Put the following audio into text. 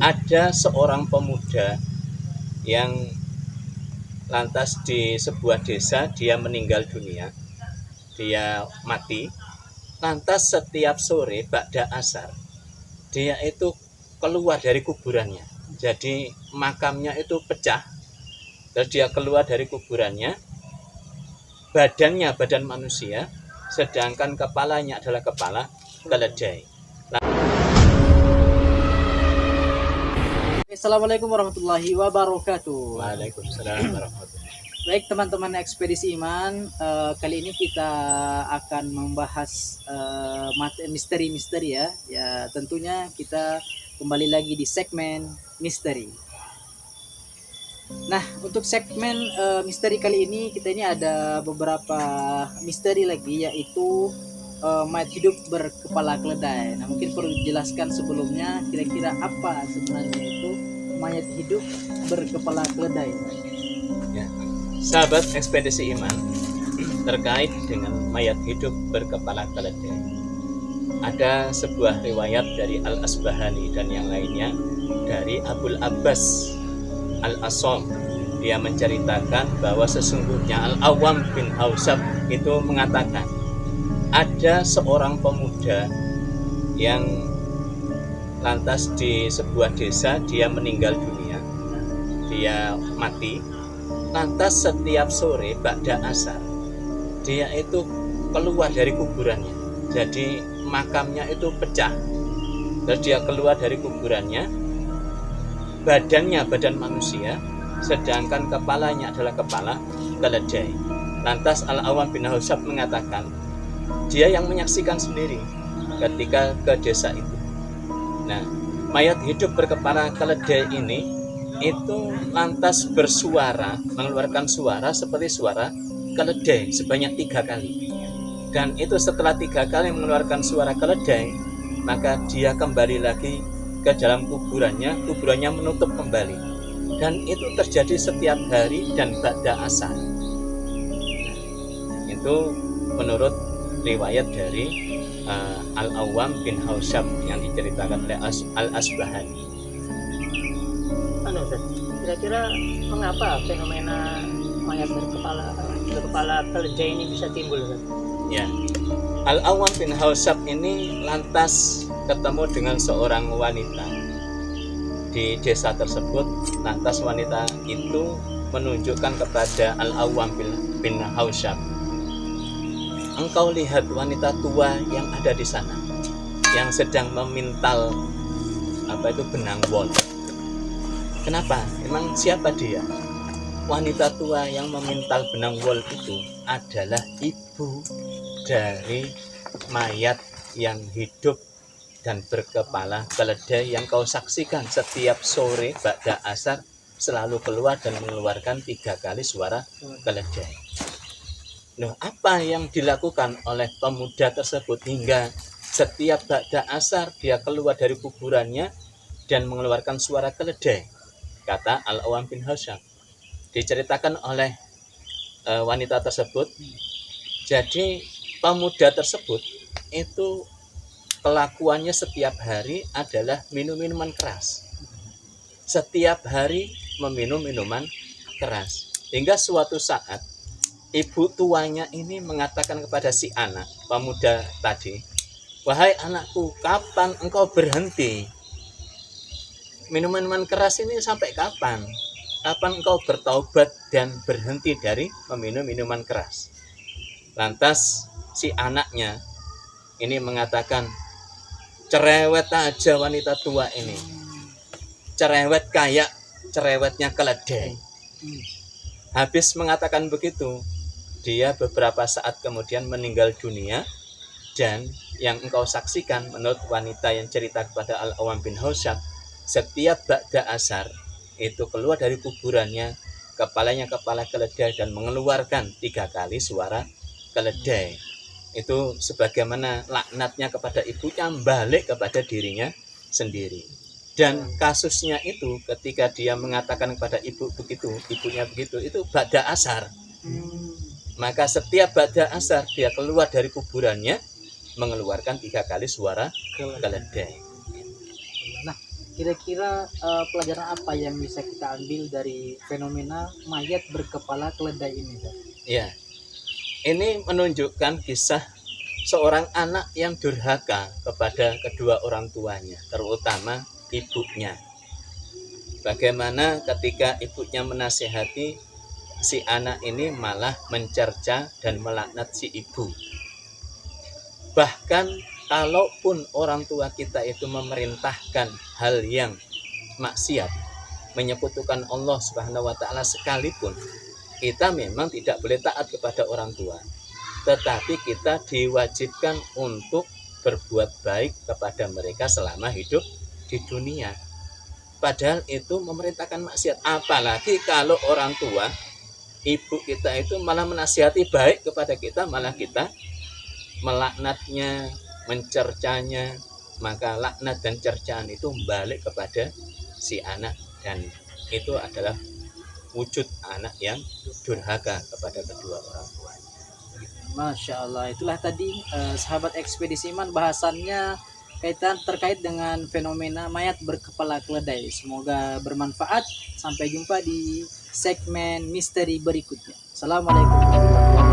Ada seorang pemuda yang lantas di sebuah desa dia meninggal dunia, dia mati. Lantas setiap sore ba'da asar dia itu keluar dari kuburannya. Jadi makamnya itu pecah, terus dia keluar dari kuburannya, badannya badan manusia, sedangkan kepalanya adalah kepala keledai. Assalamualaikum warahmatullahi wabarakatuh. Waalaikumsalam warahmatullahi. Baik teman-teman ekspedisi iman, kali ini kita akan membahas misteri-misteri ya. Ya tentunya kita kembali lagi di segmen misteri. Nah untuk segmen misteri kali ini kita ini ada beberapa misteri lagi, yaitu mayat hidup berkepala keledai. Nah mungkin perlu dijelaskan sebelumnya kira-kira apa sebenarnya itu mayat hidup berkepala keledai. Ya. Sahabat ekspedisi iman, terkait dengan mayat hidup berkepala keledai, ada sebuah riwayat dari Al-Asbahani dan yang lainnya dari Abul Abbas Al-Asom. Dia menceritakan bahwa sesungguhnya Al-Awam bin Hausab itu mengatakan, ada seorang pemuda yang lantas di sebuah desa dia meninggal dunia, dia mati. Lantas setiap sore ba'da asar dia itu keluar dari kuburannya. Jadi makamnya itu pecah, terus dia keluar dari kuburannya, badannya badan manusia, sedangkan kepalanya adalah kepala keledai. Lantas Al-Awam bin Hausab mengatakan, dia yang menyaksikan sendiri ketika ke desa itu. Nah, mayat hidup berkepala keledai ini itu lantas bersuara, mengeluarkan suara seperti suara keledai sebanyak 3 kali. Dan itu setelah 3 kali mengeluarkan suara keledai, maka dia kembali lagi ke dalam kuburannya menutup kembali. Dan itu terjadi setiap hari dan ba'da asar. Itu menurut riwayat dari Al-Awam bin Hausab yang diceritakan oleh Al-Asbahani. Kira-kira mengapa fenomena mayat berkepala keledai ini bisa timbul? Ya, Al-Awam bin Hausab ini lantas ketemu dengan seorang wanita di desa tersebut. Lantas wanita itu menunjukkan kepada Al-Awam bin Hausab, engkau lihat wanita tua yang ada di sana, yang sedang memintal benang wol. Kenapa? Emang siapa dia? Wanita tua yang memintal benang wol itu adalah ibu dari mayat yang hidup dan berkepala keledai yang kau saksikan setiap sore ba'da asar selalu keluar dan mengeluarkan 3 kali suara keledai. Loh, apa yang dilakukan oleh pemuda tersebut hingga setiap ba'da asar dia keluar dari kuburannya dan mengeluarkan suara keledai? Kata Al-Awam bin Hausab, diceritakan oleh wanita tersebut. Jadi pemuda tersebut itu kelakuannya setiap hari adalah minum minuman keras. Setiap hari meminum minuman keras. Hingga suatu saat ibu tuanya ini mengatakan kepada si anak pemuda tadi, wahai anakku, kapan engkau berhenti minuman keras ini? Sampai kapan? Kapan engkau bertaubat dan berhenti dari meminum minuman keras? Lantas si anaknya ini mengatakan, cerewet aja wanita tua ini, cerewet kayak cerewetnya keledai. Habis mengatakan begitu, dia beberapa saat kemudian meninggal dunia. Dan yang engkau saksikan menurut wanita yang cerita kepada Al-Awam bin Hausab, setiap ba'da asar itu keluar dari kuburannya, kepalanya kepala keledai dan mengeluarkan 3 kali suara keledai. Itu sebagaimana laknatnya kepada ibunya balik kepada dirinya sendiri. Dan kasusnya itu ketika dia mengatakan kepada ibunya begitu, itu ba'da asar. Maka setiap ba'da asar dia keluar dari kuburannya mengeluarkan 3 kali suara keledai. Nah, kira-kira pelajaran apa yang bisa kita ambil dari fenomena mayat berkepala keledai ini, Dad? Ya, ini menunjukkan kisah seorang anak yang durhaka kepada kedua orang tuanya, terutama ibunya. Bagaimana ketika ibunya menasihati, si anak ini malah mencerca dan melaknat si ibu. Bahkan kalaupun orang tua kita itu memerintahkan hal yang maksiat, menyekutukan Allah Subhanahu wa taala sekalipun, kita memang tidak boleh taat kepada orang tua. Tetapi kita diwajibkan untuk berbuat baik kepada mereka selama hidup di dunia. Padahal itu memerintahkan maksiat. Apalagi kalau orang tua, ibu kita itu malah menasihati baik kepada kita, malah kita melaknatnya, mencercanya, maka laknat dan cercaan itu balik kepada si anak, dan itu adalah wujud anak yang durhaka kepada kedua orang tuanya. Masya Allah, itulah tadi sahabat ekspedisi iman bahasannya kaitan terkait dengan fenomena mayat berkepala keledai. Semoga bermanfaat. Sampai jumpa di segmen misteri berikutnya. Assalamualaikum warahmatullahi wabarakatuh.